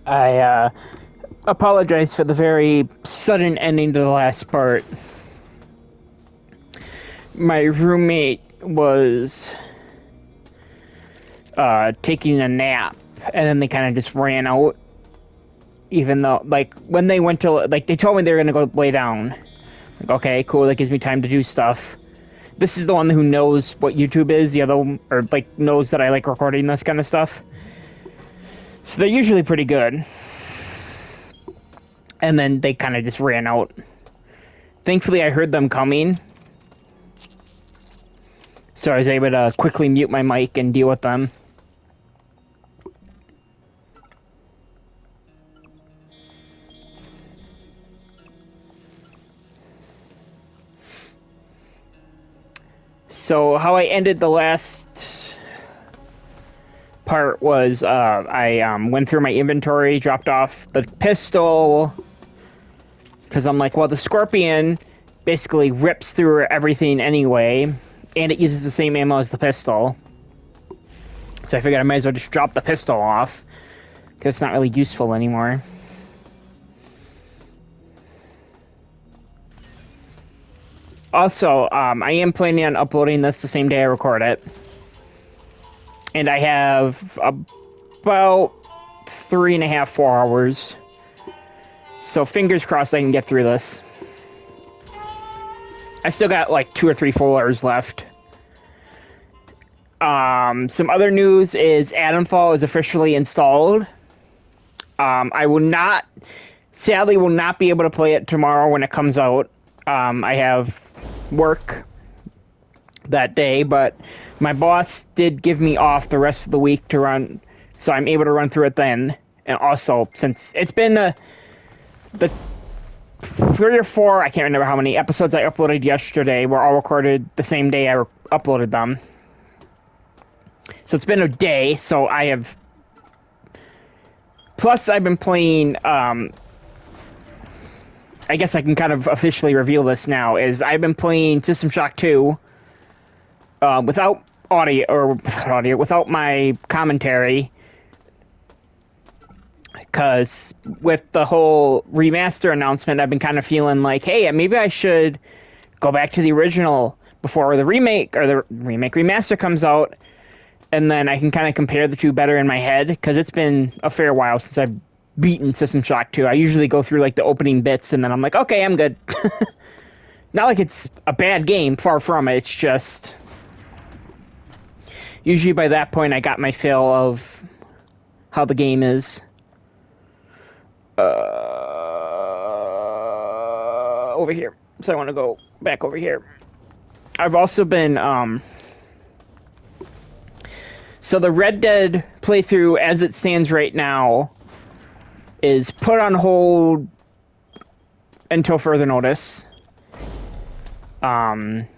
I apologize for the very sudden ending to the last part. My roommate was taking a nap, and then they kind of just ran out. Even though, like, when they went to, like, they told me they were gonna go lay down. Like, okay, cool, that gives me time to do stuff. This is the one who knows what YouTube is, the other one, or, like, knows that I like recording this kind of stuff. So they're usually pretty good. And then they kind of just ran out. Thankfully, I heard them coming, so I was able to quickly mute my mic and deal with them. So how I ended the last part was I went through my inventory, dropped off the pistol, because I'm like, well, the Scorpion basically rips through everything anyway, and it uses the same ammo as the pistol. So I figured I might as well just drop the pistol off, because it's not really useful anymore. Also, I am planning on uploading this the same day I record it. And I have about 3.5, 4 hours. So fingers crossed I can get through this. I still got like 2 or 3 full hours left. Some other news is Adamfall is officially installed. I will not, sadly, will not be able to play it tomorrow when it comes out. I have work that day, but my boss did give me off the rest of the week to run, so I'm able to run through it then. And also, since it's been the 3 or 4, I can't remember how many episodes I uploaded yesterday were all recorded the same day I uploaded them. So it's been a day, so I have... Plus, I've been playing, I guess I can kind of officially reveal this now, is I've been playing System Shock 2 without without my commentary, because with the whole remaster announcement, I've been kind of feeling like, hey, maybe I should go back to the original before the remake, or the remaster comes out, and then I can kind of compare the two better in my head, because it's been a fair while since I've beaten System Shock 2. I usually go through like the opening bits, and then I'm like, okay, I'm good. Not like it's a bad game, far from it, it's just... Usually by that point, I got my fill of how the game is. Over here. So I want to go back over here. I've also been, So the Red Dead playthrough, as it stands right now, is put on hold until further notice. I've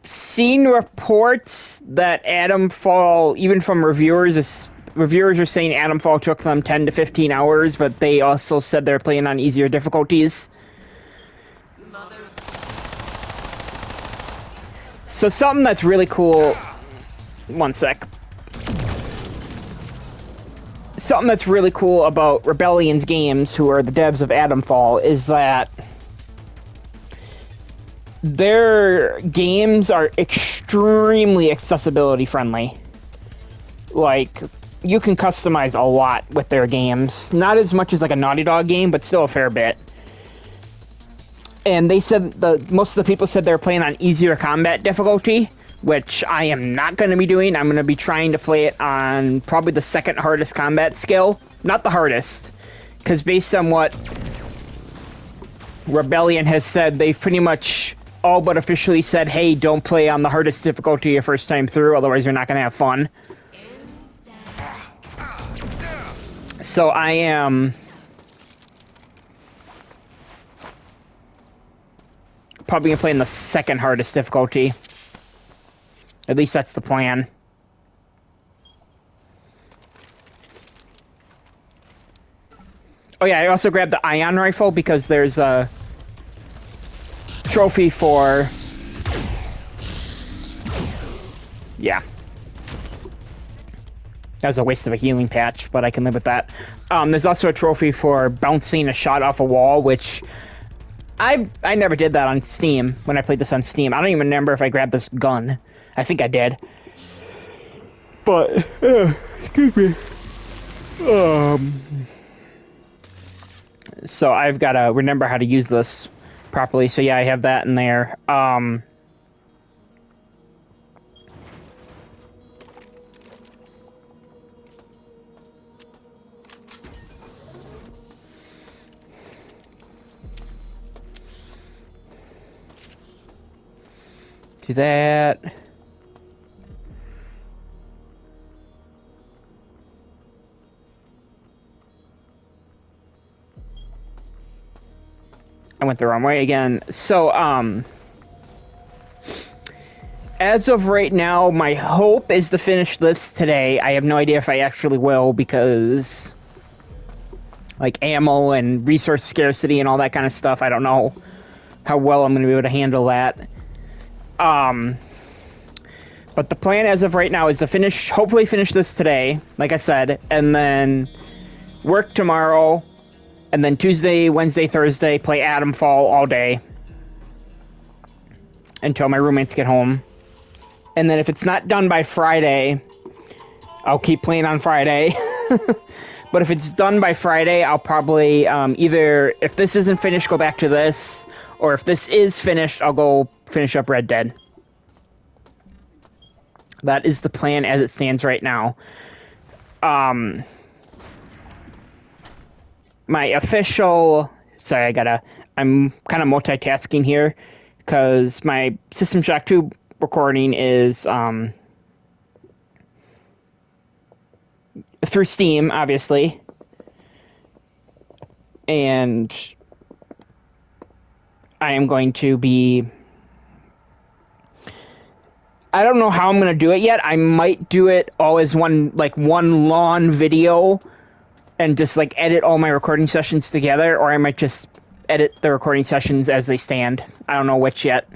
seen reports that Adamfall, even from reviewers are saying Adamfall took them 10 to 15 hours, but they also said they're playing on easier difficulties. So something that's really cool... One sec. Something that's really cool about Rebellion's games, who are the devs of Adamfall, is that their games are extremely accessibility friendly. Like, you can customize a lot with their games. Not as much as like a Naughty Dog game, but still a fair bit. And they said most of the people said they're playing on easier combat difficulty, which I am not going to be doing. I'm going to be trying to play it on probably the second hardest combat skill. Not the hardest, because based on what Rebellion has said, they've pretty much all but officially said, hey, don't play on the hardest difficulty your first time through, otherwise you're not going to have fun. So I am probably going to play in the second hardest difficulty. At least that's the plan. Oh yeah, I also grabbed the ion rifle because there's a trophy for... Yeah. That was a waste of a healing patch, but I can live with that. There's also a trophy for bouncing a shot off a wall, which I never did that on Steam when I played this on Steam. I don't even remember if I grabbed this gun. I think I did. But, excuse me. So I've got to remember how to use this properly. So yeah, I have that in there. Do that. I went the wrong way again. So, as of right now, my hope is to finish this today. I have no idea if I actually will because, like, ammo and resource scarcity and all that kind of stuff, I don't know how well I'm going to be able to handle that. But the plan as of right now is to hopefully finish this today, like I said, and then work tomorrow, and then Tuesday, Wednesday, Thursday, play Atomfall all day until my roommates get home. And then if it's not done by Friday, I'll keep playing on Friday. But if it's done by Friday, I'll probably either, if this isn't finished, go back to this, or if this is finished, I'll go finish up Red Dead. That is the plan as it stands right now. My official... Sorry, I'm kind of multitasking here, because my System Shock 2 recording is through Steam, obviously. And I am going to be... I don't know how I'm going to do it yet. I might do it all as one long video and just like edit all my recording sessions together, or I might just edit the recording sessions as they stand. I don't know which yet.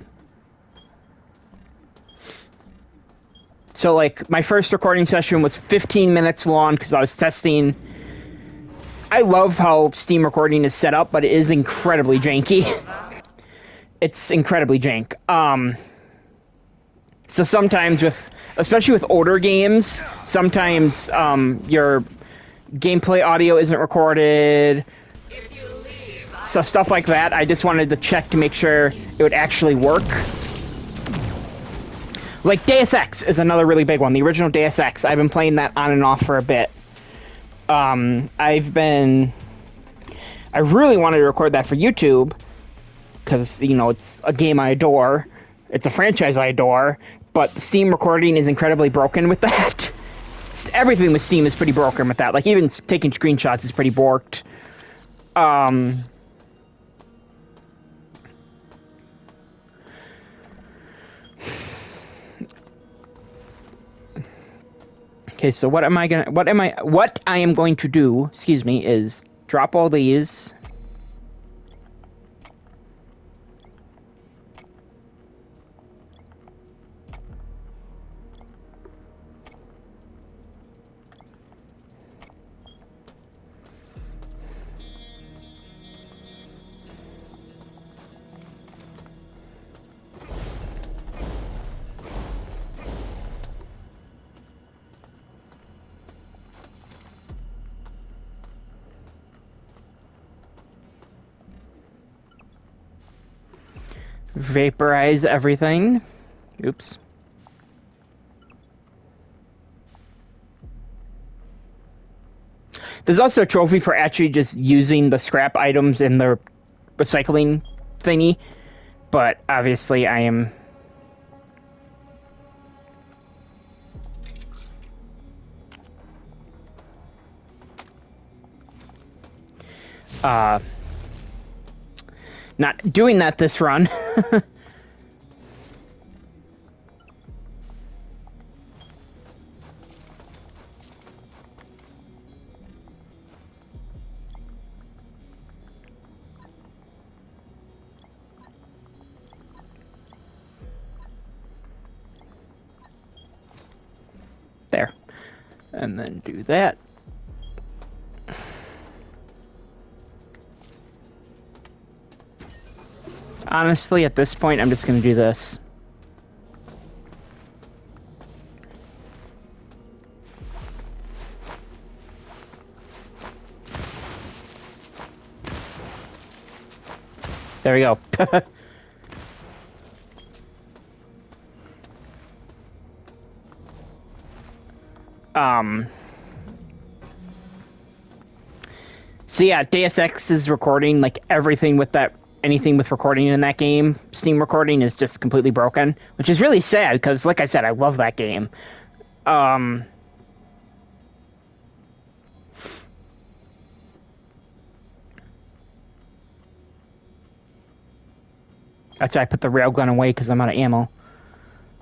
So like my first recording session was 15 minutes long because I was testing. I love how Steam recording is set up, but it is incredibly janky. It's incredibly jank. So sometimes especially with older games, sometimes your gameplay audio isn't recorded. So stuff like that, I just wanted to check to make sure it would actually work. Like Deus Ex is another really big one. The original Deus Ex, I've been playing that on and off for a bit. I really wanted to record that for YouTube because, you know, it's a game I adore. It's a franchise I adore, but the Steam recording is incredibly broken with that. Everything with Steam is pretty broken with that. Like, even taking screenshots is pretty borked. Okay, so what I am going to do, excuse me, is drop all these. Vaporize everything. Oops. There's also a trophy for actually just using the scrap items in the recycling thingy, but obviously I am... not doing that this run. There. And then do that. Honestly, at this point, I'm just going to do this. There we go. So yeah, Deus Ex is recording, like, everything with that, anything with recording in that game. Steam recording is just completely broken, which is really sad, because, like I said, I love that game. That's why I put the railgun away, because I'm out of ammo.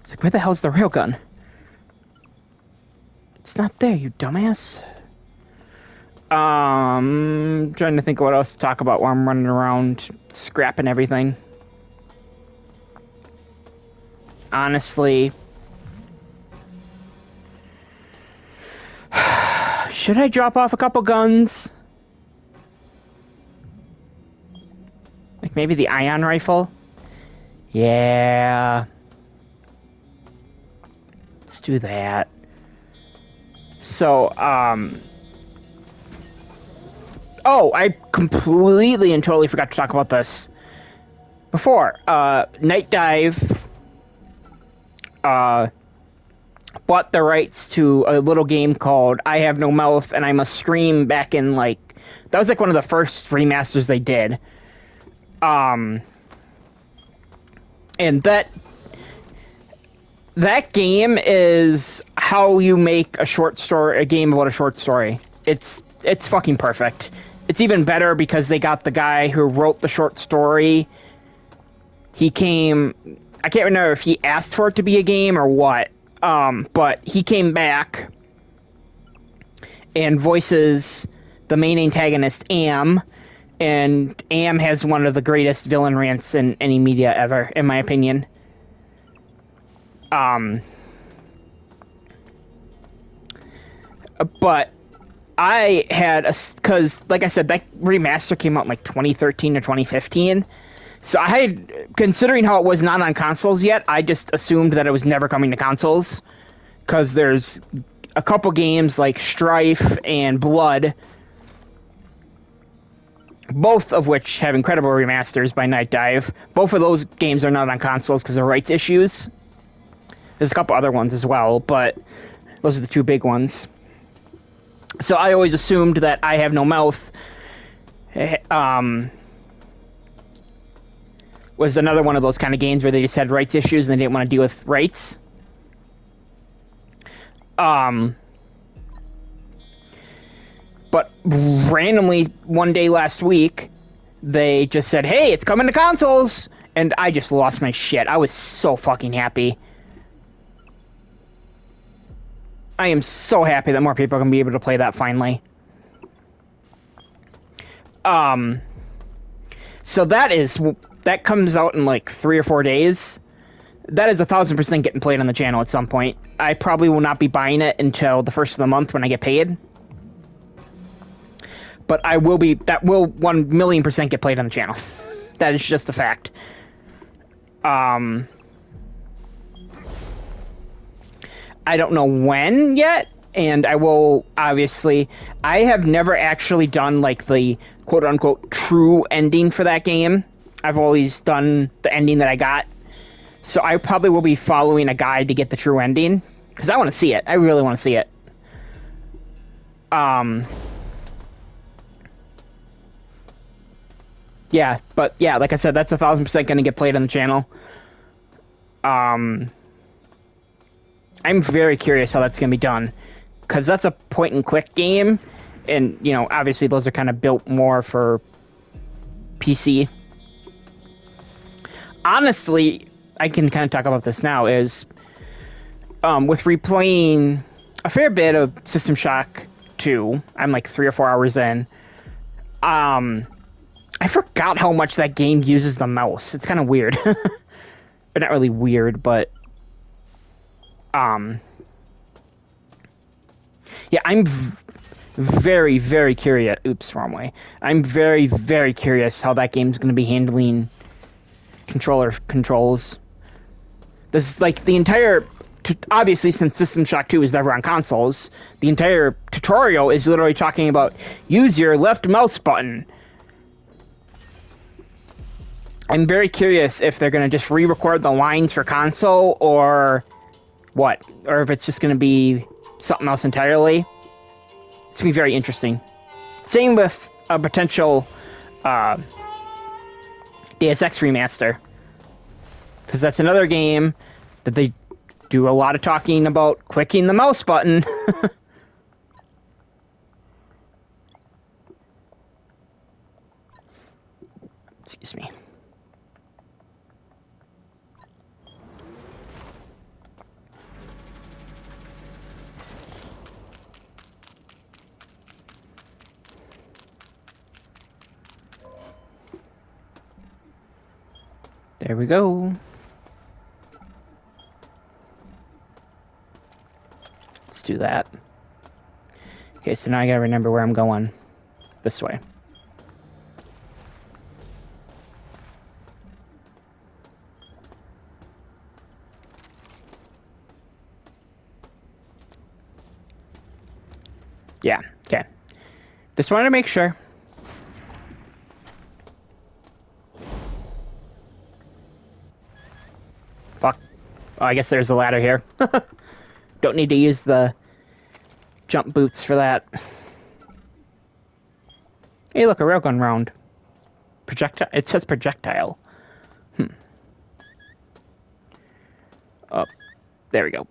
It's like, where the hell's the railgun? It's not there, you dumbass. Trying to think of what else to talk about while I'm running around scrapping everything. Honestly, should I drop off a couple guns? Like maybe the ion rifle? Yeah. Let's do that. So, oh, I completely and totally forgot to talk about this before. Night Dive, bought the rights to a little game called I Have No Mouth and I Must Scream back in, like, that was like one of the first remasters they did. And that game is how you make a short story, a game about a short story. It's fucking perfect. It's even better because they got the guy who wrote the short story. He came, I can't remember if he asked for it to be a game or what, but he came back and voices the main antagonist, Am, and Am has one of the greatest villain rants in any media ever, in my opinion. But I had because, like I said, that remaster came out in like 2013 or 2015. So I had, considering how it was not on consoles yet, I just assumed that it was never coming to consoles. Because there's a couple games like Strife and Blood, both of which have incredible remasters by Night Dive. Both of those games are not on consoles because of rights issues. There's a couple other ones as well, but those are the two big ones. So I always assumed that I Have No Mouth was another one of those kind of games where they just had rights issues and they didn't want to deal with rights. But randomly, one day last week, they just said, hey, it's coming to consoles! And I just lost my shit. I was so fucking happy. I am so happy that more people are going to be able to play that finally. So that comes out in like 3 or 4 days. That is 1,000% getting played on the channel at some point. I probably will not be buying it until the first of the month when I get paid. But that will 1,000,000% get played on the channel. That is just a fact. I don't know when yet, and I will, obviously, I have never actually done, like, the quote-unquote true ending for that game. I've always done the ending that I got. So I probably will be following a guide to get the true ending, because I want to see it. I really want to see it. Yeah, but yeah, like I said, that's 1,000% going to get played on the channel. I'm very curious how that's going to be done, because that's a point-and-click game, and, you know, obviously those are kind of built more for PC. Honestly, I can kind of talk about this now, is with replaying a fair bit of System Shock 2, I'm like 3 or 4 hours in, I forgot how much that game uses the mouse. It's kind of weird. But not really weird, but Yeah, I'm very, very curious. Oops, wrong way. I'm very, very curious how that game's going to be handling controller controls. This is like the entire. Obviously, since System Shock 2 is never on consoles, the entire tutorial is literally talking about use your left mouse button. I'm very curious if they're going to just re-record the lines for console or what, or if it's just going to be something else entirely. It's going to be very interesting. Same with a potential Deus Ex remaster, because that's another game that they do a lot of talking about clicking the mouse button. Excuse me. There we go. Let's do that. Okay, so now I gotta remember where I'm going. This way. Yeah, okay. Just wanted to make sure. Fuck. Oh, I guess there's a ladder here. Don't need to use the jump boots for that. Hey, look, a railgun round. Projectile. It says projectile. Oh, there we go.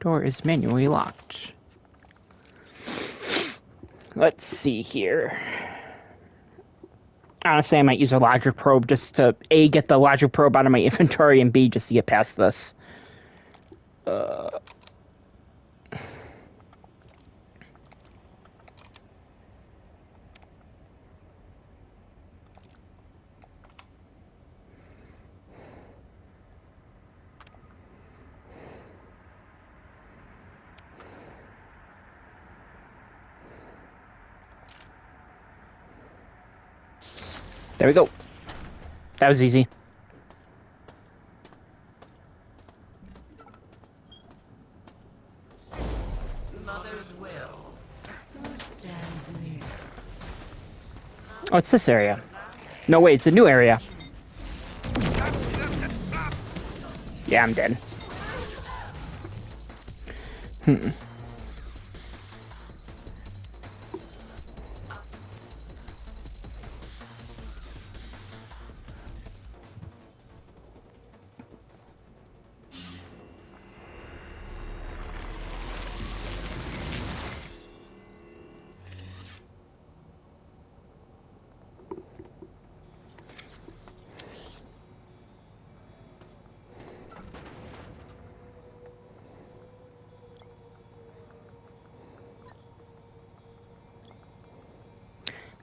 Door is manually locked. Let's see here. Honestly, I might use a logic probe just to A, get the logic probe out of my inventory, and B, just to get past this. There we go. That was easy. Mother's will. Who stands near? Oh, it's this area. No, wait, it's a new area. Yeah, I'm dead.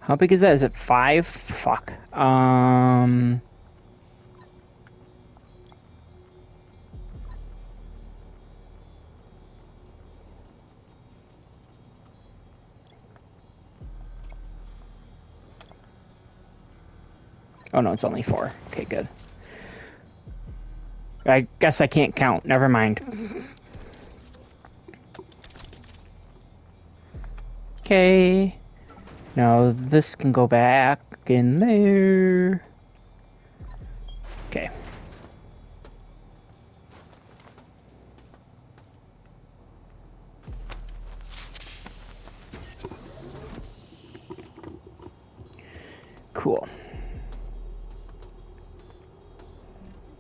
How big is that? Is it 5? Fuck. Oh no, it's only 4. Okay, good. I guess I can't count. Never mind. Okay. Now this can go back in there. Okay. Cool.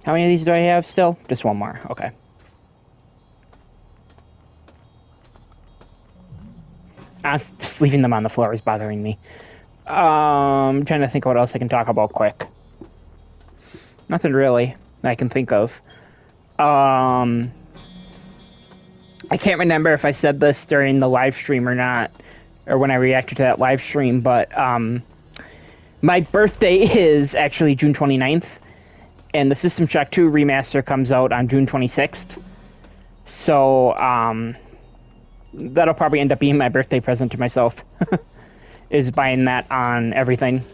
How many of these do I have still? Just one more. Okay. Just leaving them on the floor is bothering me. I'm trying to think what else I can talk about quick. Nothing really I can think of. I can't remember if I said this during the live stream or not, or when I reacted to that live stream, but my birthday is actually June 29th, and the System Shock 2 remaster comes out on June 26th. So, that'll probably end up being my birthday present to myself, is buying that on everything.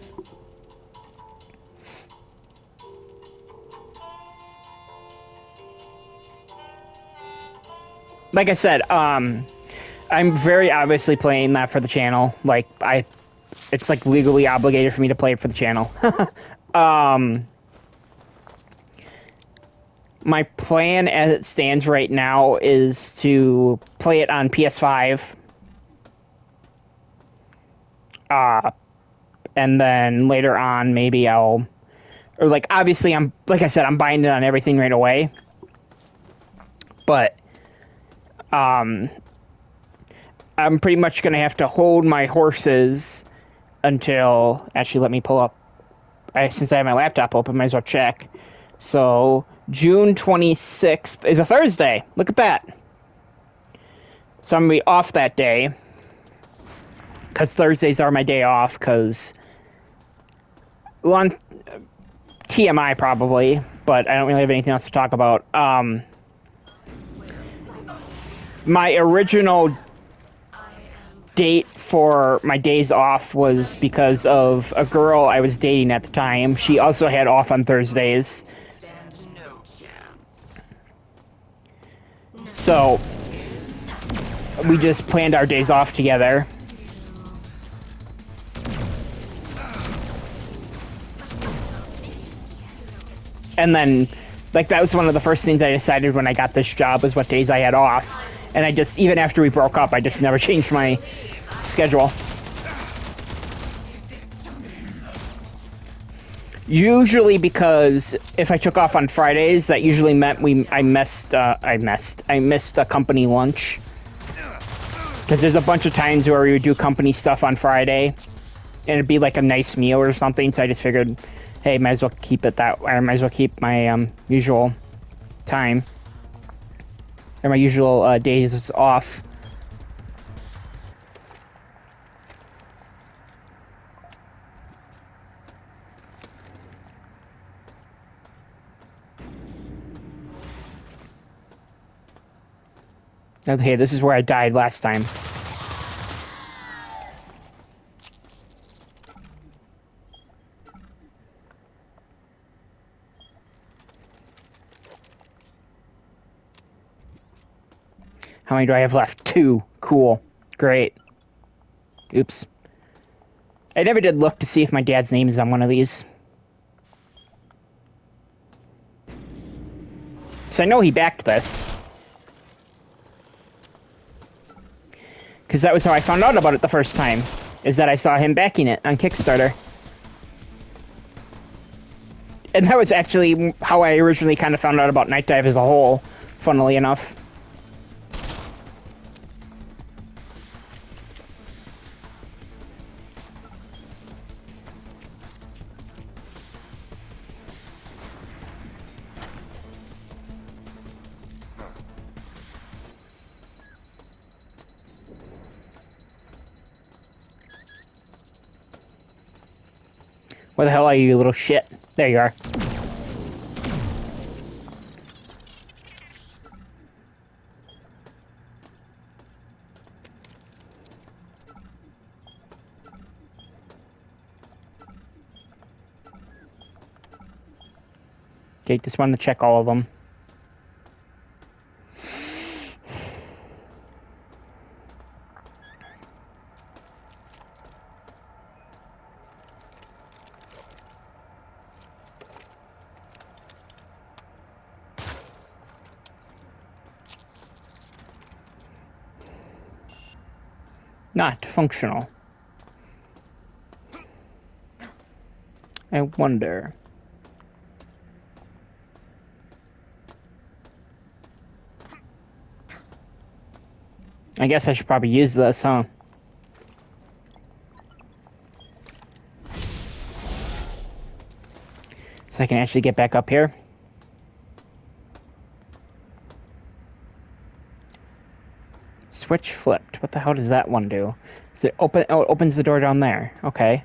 Like I said, I'm very obviously playing that for the channel. Like, it's like legally obligated for me to play it for the channel. My plan as it stands right now is to play it on PS5. And then later on, maybe or like, obviously, like I said, I'm buying it on everything right away. But, I'm pretty much going to have to hold my horses until... Actually, let me pull up. Since I have my laptop open, might as well check. So, June 26th is a Thursday. Look at that. So I'm going to be off that day. Because Thursdays are my day off, because... Well, on TMI, probably. But I don't really have anything else to talk about. My original date for my days off was because of a girl I was dating at the time. She also had off on Thursdays. Stand no chance. So we just planned our days off together. And then, like, that was one of the first things I decided when I got this job, was what days I had off. And I just, even after we broke up, I just never changed my schedule. Usually because if I took off on Fridays, that usually meant I missed a company lunch. Because there's a bunch of times where we would do company stuff on Friday, and it'd be like a nice meal or something, so I just figured, hey, might as well keep it that way. I might as well keep my usual time. Or my usual days off. Okay, this is where I died last time. How many do I have left? 2. Cool. Great. Oops. I never did look to see if my dad's name is on one of these. So I know he backed this. Because that was how I found out about it the first time. Is that I saw him backing it on Kickstarter. And that was actually how I originally kind of found out about Night Dive as a whole, funnily enough. Where the hell are you, little shit? There you are. Okay, just wanted to check all of them. Not functional. I wonder. I guess I should probably use this, huh? So I can actually get back up here. Switch flipped. What the hell does that one do? Does it open? Oh, it opens the door down there. Okay.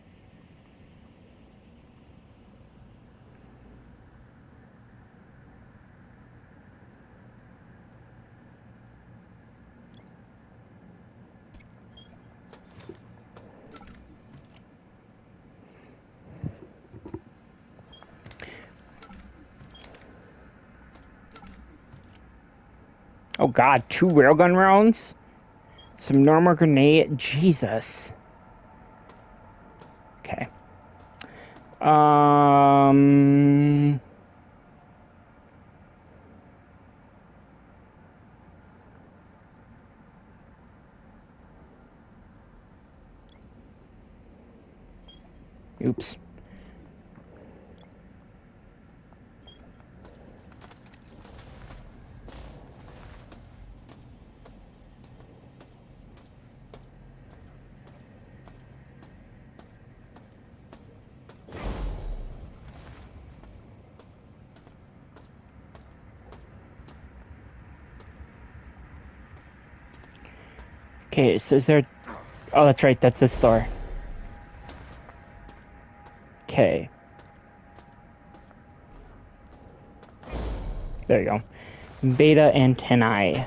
Oh god, 2 railgun rounds? Some normal grenade? Jesus. Okay. Oops. Okay, so is there... Oh, that's right, that's this store. Okay. There you go. Beta antennae.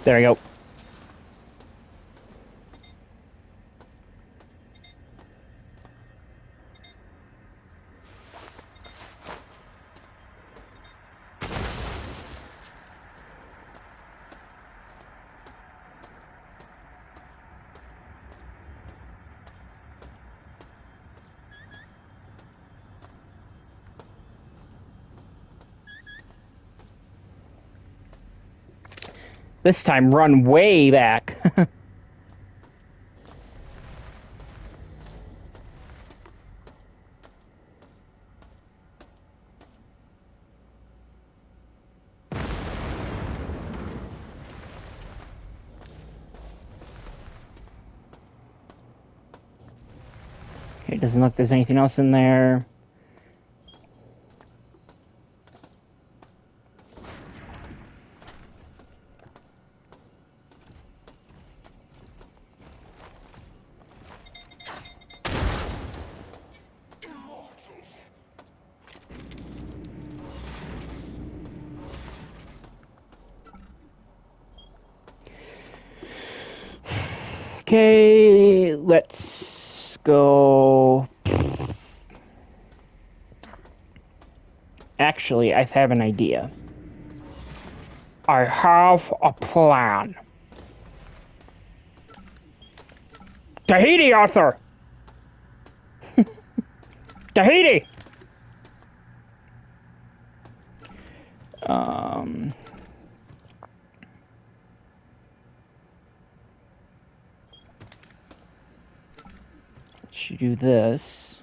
There we go. This time, run way back. Okay, doesn't look like there's anything else in there. Okay, let's go. Actually, I have an idea. I have a plan. Tahiti, Arthur! Tahiti! Let's do this.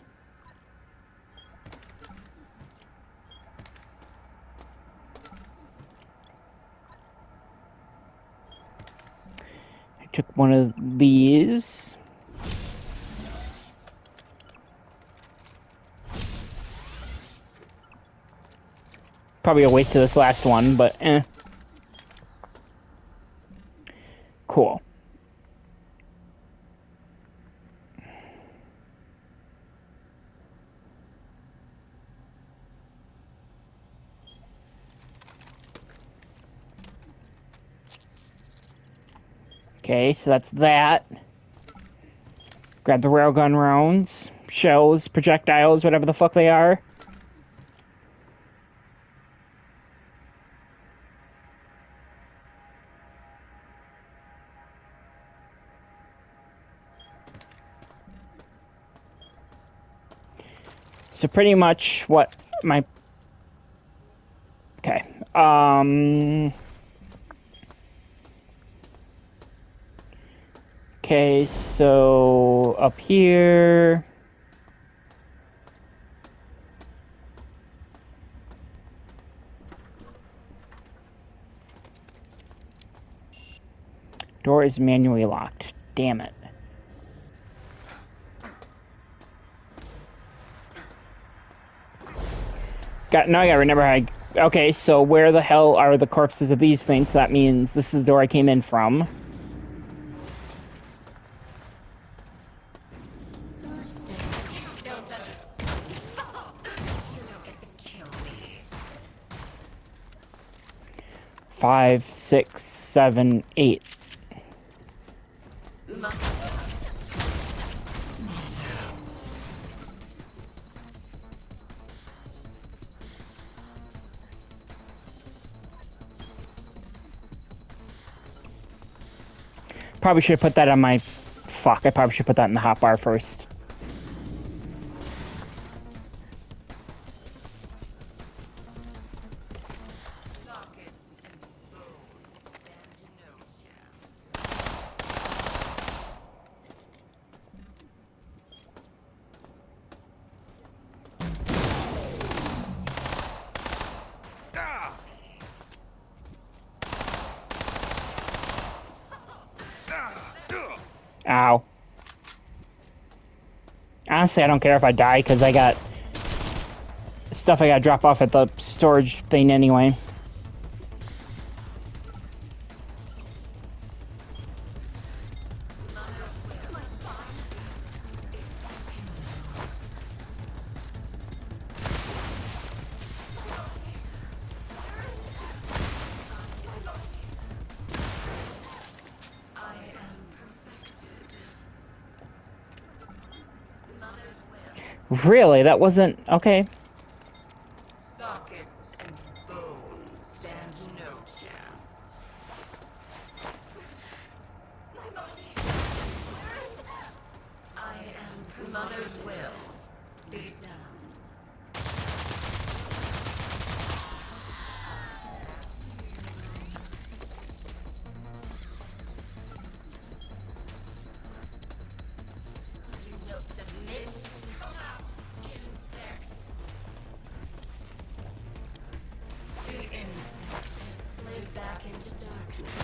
I took one of these. Probably a waste of this last one, but eh. Cool. Okay, so that's that. Grab the railgun rounds, shells, projectiles, whatever the fuck they are. So pretty much what my... Okay. Okay, so up here... Door is manually locked. Damn it. Now I gotta remember how I... Okay, so where the hell are the corpses of these things? So that means this is the door I came in from. 5, 6, 7, 8. Probably should have put that on my... Fuck, I probably should put that in the hotbar first. Sockets and bones stand no chance. Ow. Honestly, I don't care if I die, because I got stuff I gotta drop off at the storage thing anyway. Really? That wasn't... Okay. Sockets and bones stand no chance. I am Mother's will be done. You will submit. Come out, insect. The insect has slid back into darkness.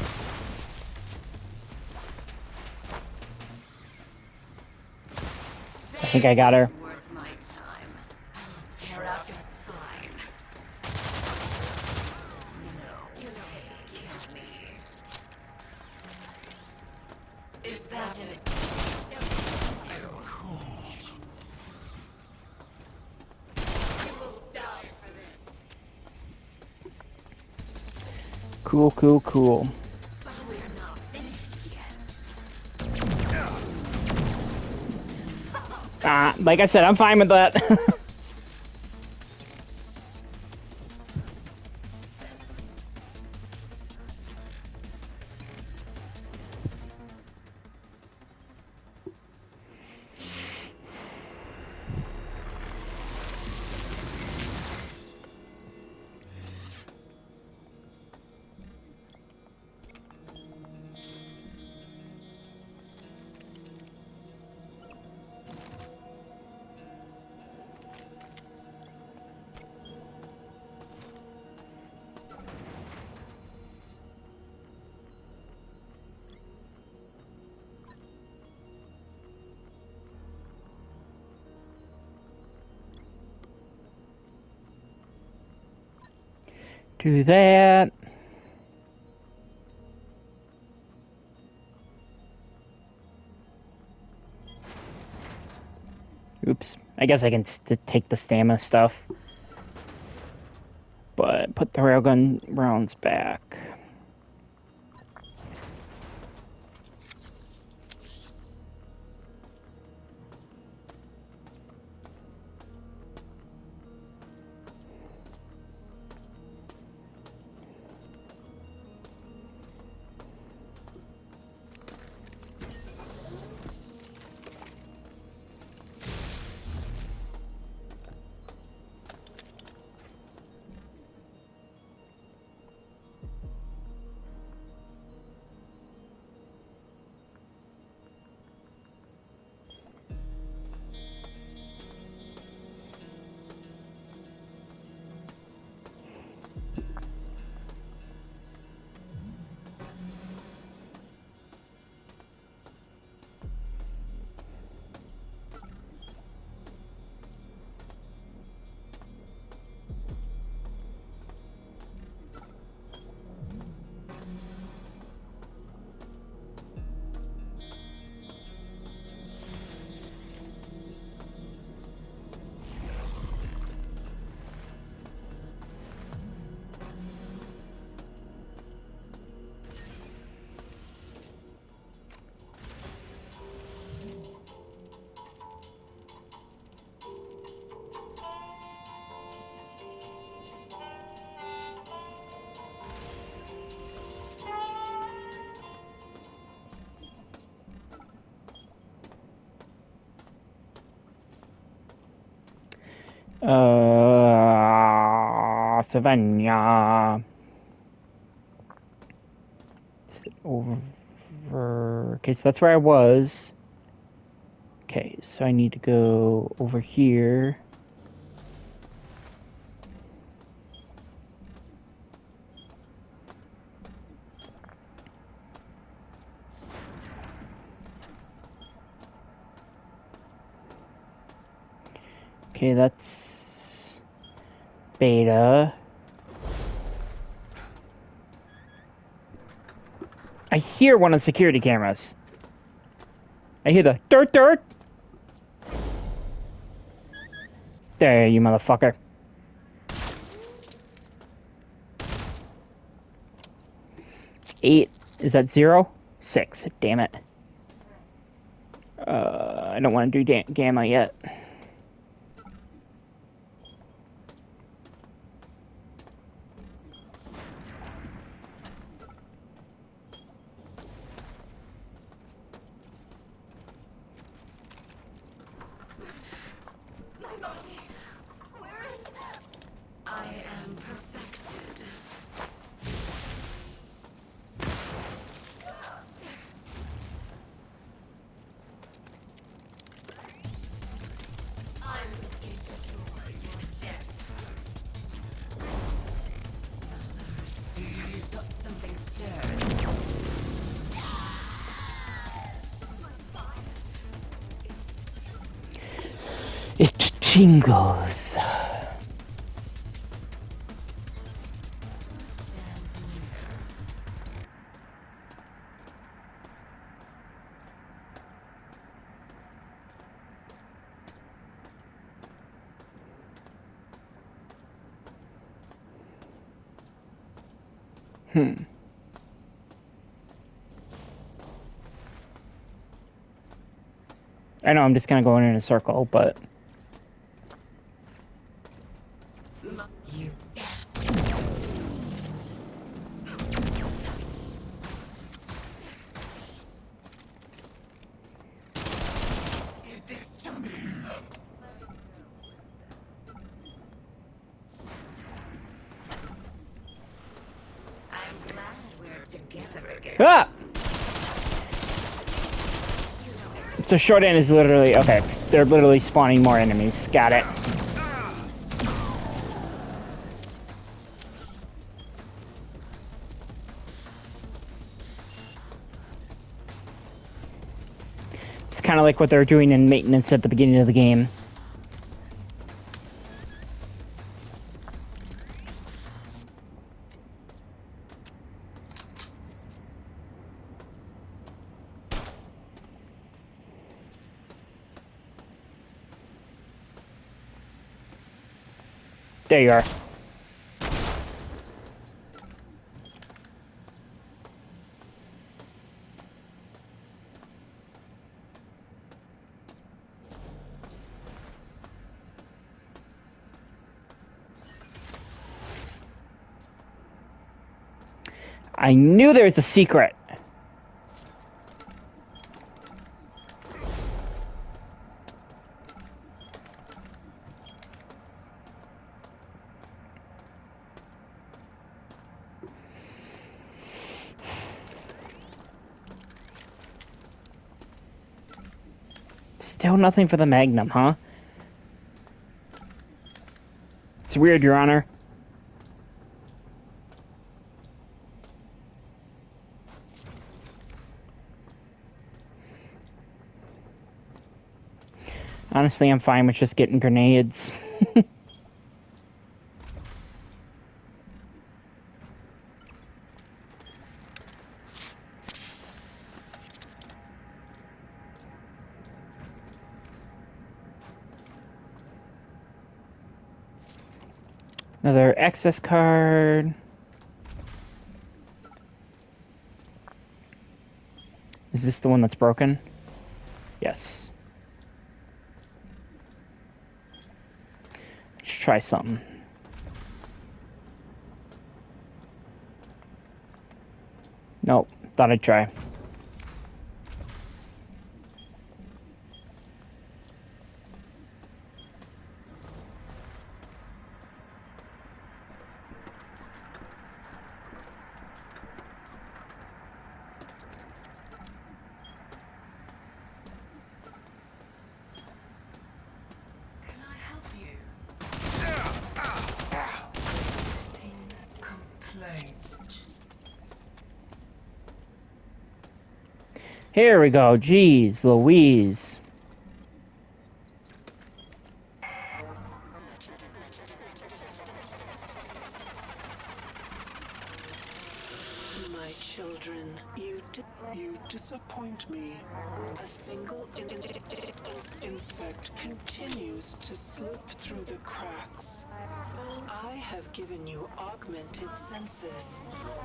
I think I got her. Worth my time. I will tear out your spine. No, you can't kill me. Is that an... You will die for this. Cool, cool, cool. But we're not finished yet. Like I said, I'm fine with that. Do that. Oops. I guess I can take the stamina stuff. But put the railgun rounds back. Savannah. Over. Okay, so that's where I was. Okay, so I need to go over here. Okay, that's Beta. I hear one of the security cameras. I hear the dirt dirt. There, you motherfucker. Eight. Is that 0? 6. Damn it. I don't want to do gamma yet. My body. Where is it? I am perfected. I'm looking to destroy your depth. Something stirred. It tingles. Stands near. I know I'm just kind of going in a circle, but You did this to me. I'm glad we're together again. ah! So short end is literally okay. They're literally spawning more enemies. Got it. It's kind of like what they're doing in maintenance at the beginning of the game. There you are. I knew there was a secret. Still nothing for the Magnum, huh? It's weird, Your Honor. Honestly, I'm fine with just getting grenades. Another access card. Is this the one that's broken? Yes. Let's try something. Nope. Thought I'd try. Here we go. Jeez Louise. My children, you disappoint me. A single insect continues to slip through the cracks. I have given you augmented senses,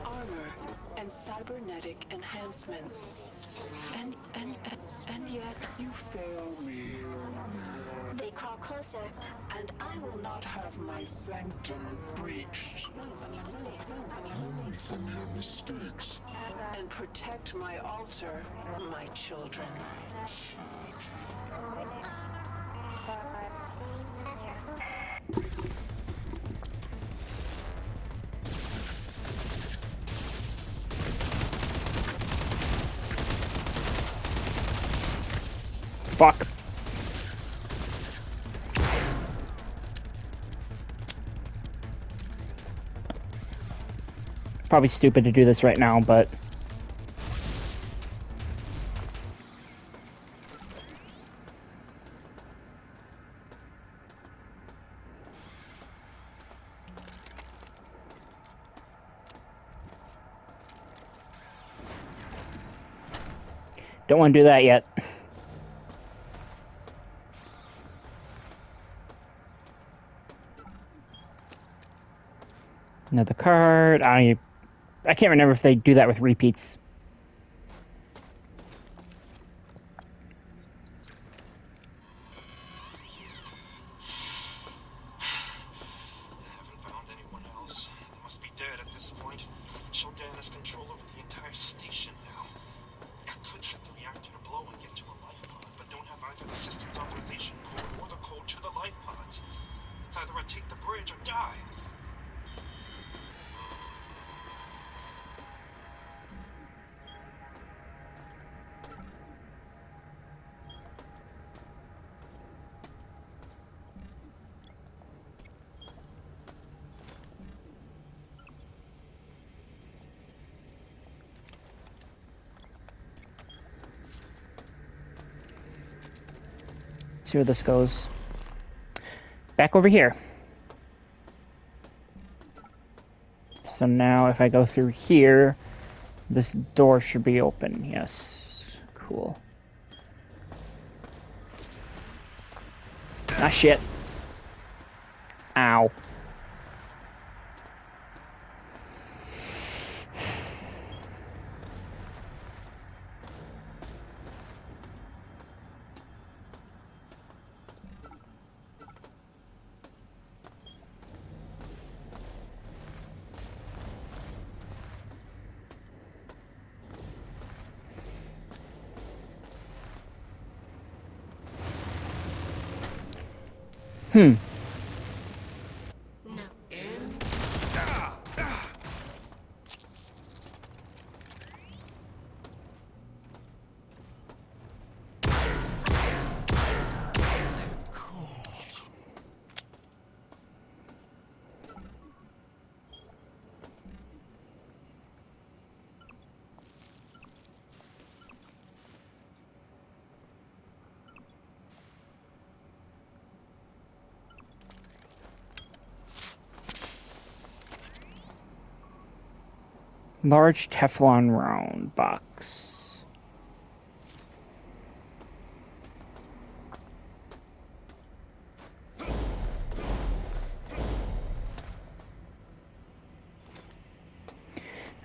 armor, and cybernetic enhancements. And yet you fail me. They crawl closer. And I will not have my sanctum breached. Learn from your mistakes. Learn from your mistakes. And protect my altar, my children. Fuck. Probably stupid to do this right now, but... don't want to do that yet. Another card. I can't remember if they do that with repeats. Haven't found anyone else. They must be dead at this point. Shodan has control over the entire station now. I could shut the reactor to blow and get to a life pod, but don't have either the system's authorization code or the code to the life pods. It's either I take the bridge or die. See where this goes. Back over here. So now if I go through here, this door should be open. Yes. Cool. Ah, shit. Ow. Hmm. No. Large Teflon round box.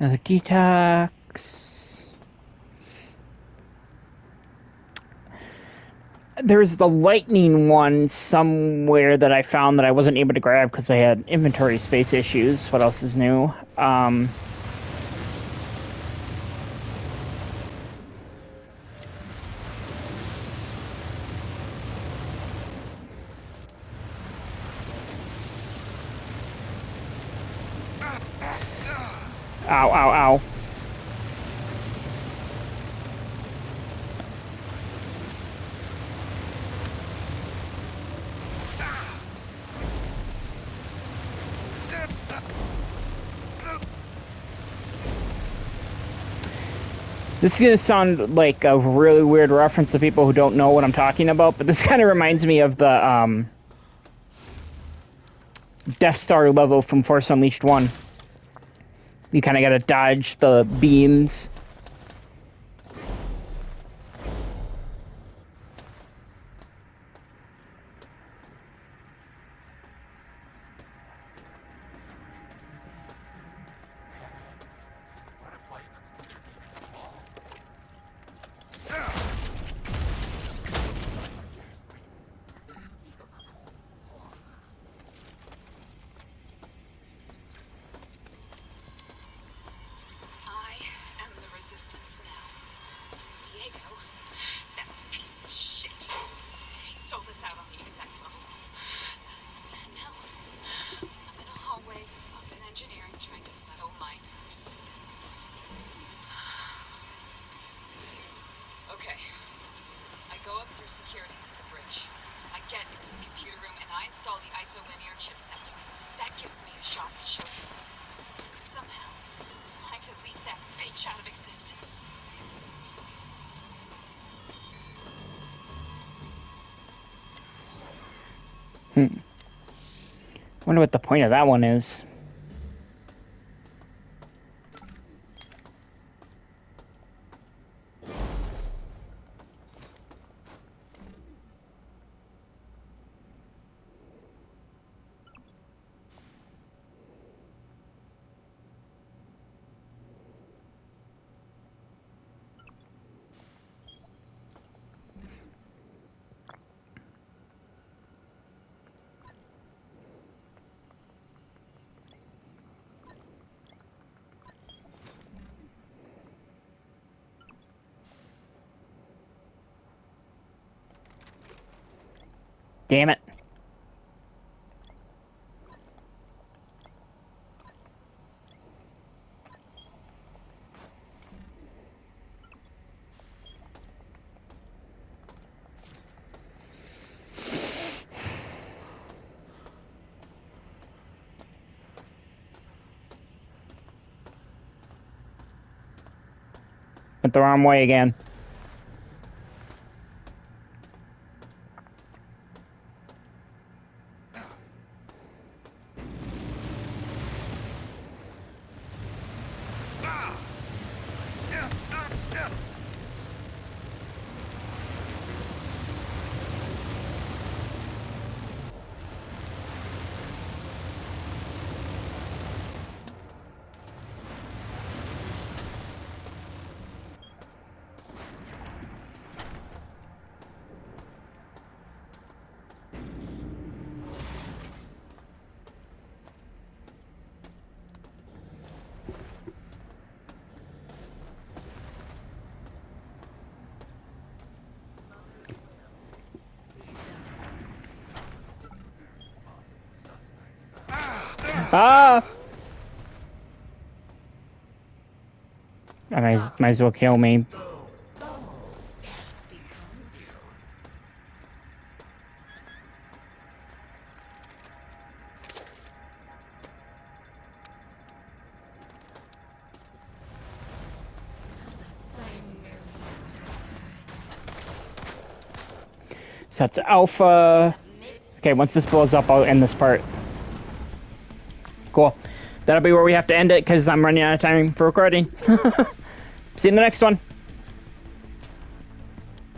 Another detox. There's the lightning one somewhere that I found that I wasn't able to grab because I had inventory space issues. What else is new? Ow, ow, ow. This is gonna sound like a really weird reference to people who don't know what I'm talking about, but this kind of reminds me of the Death Star level from Force Unleashed 1. You kind of gotta dodge the beams. I am the resistance now. Diego, that piece of shit, he sold us out on the exec level. And now, I'm in a hallway up in engineering trying to settle my nerves. Okay. I go up through security to the bridge. I get into the computer room and I install the isolinear chipset. That gives me a shot at showing. Somehow, I delete that bitch out of existence. Wonder what the point of that one is. Damn it. Went the wrong way again. Ah! I might as well kill me. So that's Alpha. Okay, once this blows up, I'll end this part. Cool. That'll be where we have to end it because I'm running out of time for recording. See you in the next one.